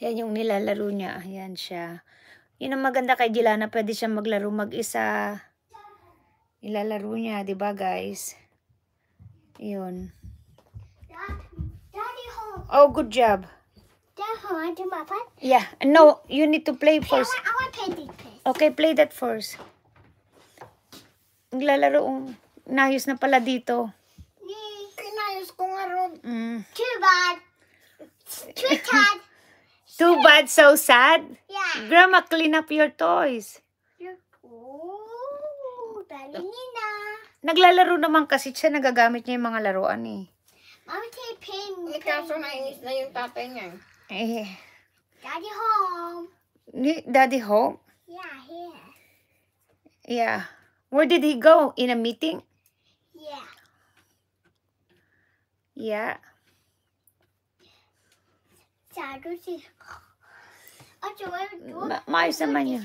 Yan yung nilalaro niya. Ayan siya. Yun ang maganda kay Jelana. Pwede siya maglaro mag-isa. Ilalaro niya, di ba guys? Yun. Daddy home. Oh, good job. Daddy home. I do my part. Yeah. No, you need to play first. I want to play this place. Okay, play that first. Naglalaro. Nayos na pala dito. Pinayos ko nga ron. Too bad. Too sad. Too bad, so sad. Yeah. Grandma, clean up your toys. Oh, dali na. Naglalaro naman kasi siya, nagagamit niya yung mga laruan eh. Mama, take pin. Kaso nainis na yung tatay niya. Eh, Daddy home. Daddy home? Yeah, here. Yeah. Where did he go? In a meeting? Yeah. Yeah. Sadusi. Maayos naman yun.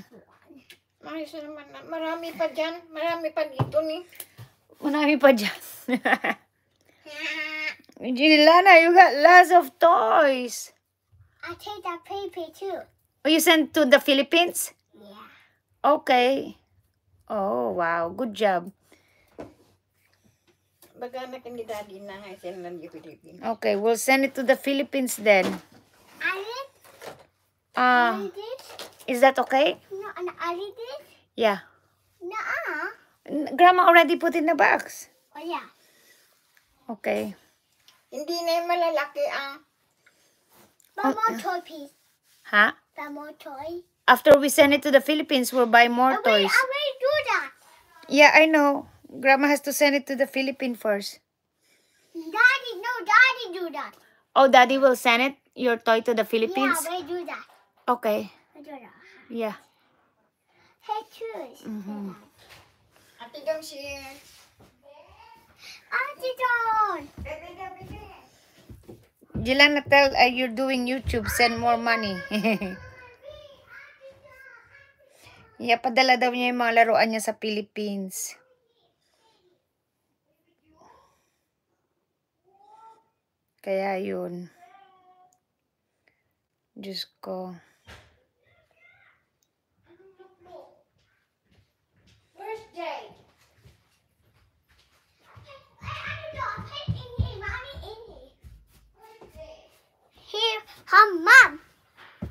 Maayos naman. Marami pa dyan. Marami pa dito ni. Marami pa dyan. Jelana, you got lots of toys. I take that paper too. Oh, you sent to the Philippines? Yeah. Okay. Oh, wow. Good job. Baga na ni daddy na nga sila ng Philippines. Okay, we'll send it to the Philippines then. I did. Ah, I did. is that okay? No, and I did. Yeah. Nuh-uh. Grandma already put in the box. Oh yeah. Okay. Hindi na yung malalaki ang Buy more toy, please. Huh? Buy more toy. After we send it to the Philippines, we'll buy more Wait, toys. I already do that. Yeah, I know. Grandma has to send it to the Philippines first. Daddy, no, Daddy do that. Oh, Daddy will send it, your toy, to the Yeah, Philippines? we do that. Okay. We do that. Yeah. Hey, choose. ate dong si... Auntie John. Jelana, tell you're doing YouTube. Send more money. Yeah, padala daw niya yung mga laruan niya sa Philippines. Kaya yun. Diyos ko. Where's Jay? Here, Mom.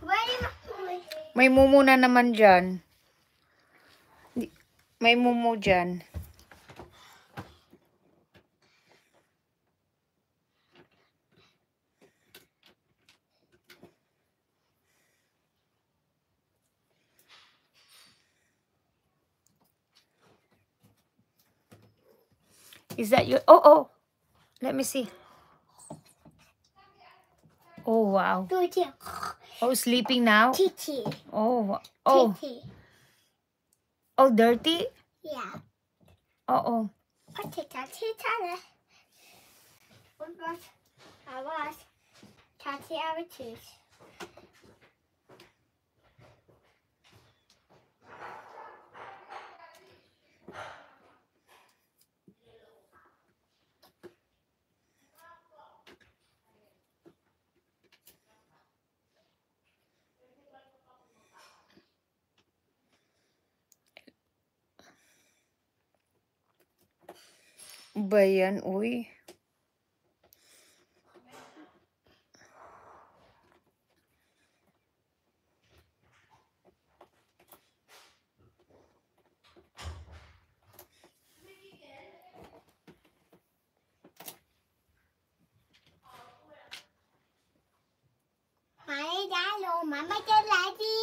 Where is my... May mumu na naman dyan. May mumu dyan. Is that your... Oh. Let me see. Oh, wow. Do it here. Oh, sleeping now? Titi. Oh. Titi. Oh, dirty? Yeah. Oh. Tita. I was. Tati, I would choose. Ba yan, uy? Mama just lagi.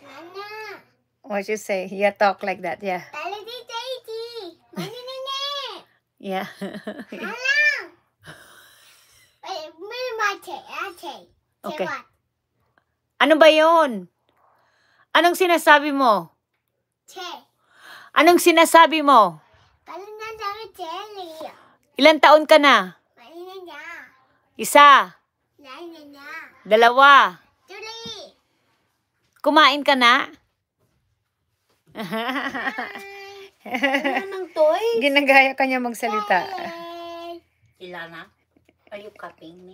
Mana? What you say? Yeah, talk like that, yeah. Lagi Daisy. Mana nenek? Yeah. Alang. Wait, me mate. Okay. What? Ano ba yun? Anong sinasabi mo? Che. Anong sinasabi mo? Kalau nak cari jelly. Ilan taon ka na? Mana niya? Isa. Mana niya? Dalawa. Julie. Kumain ka na? Ano ng toy? Ginagaya ka niya magsalita. Yay. Ilana, are you cutting me?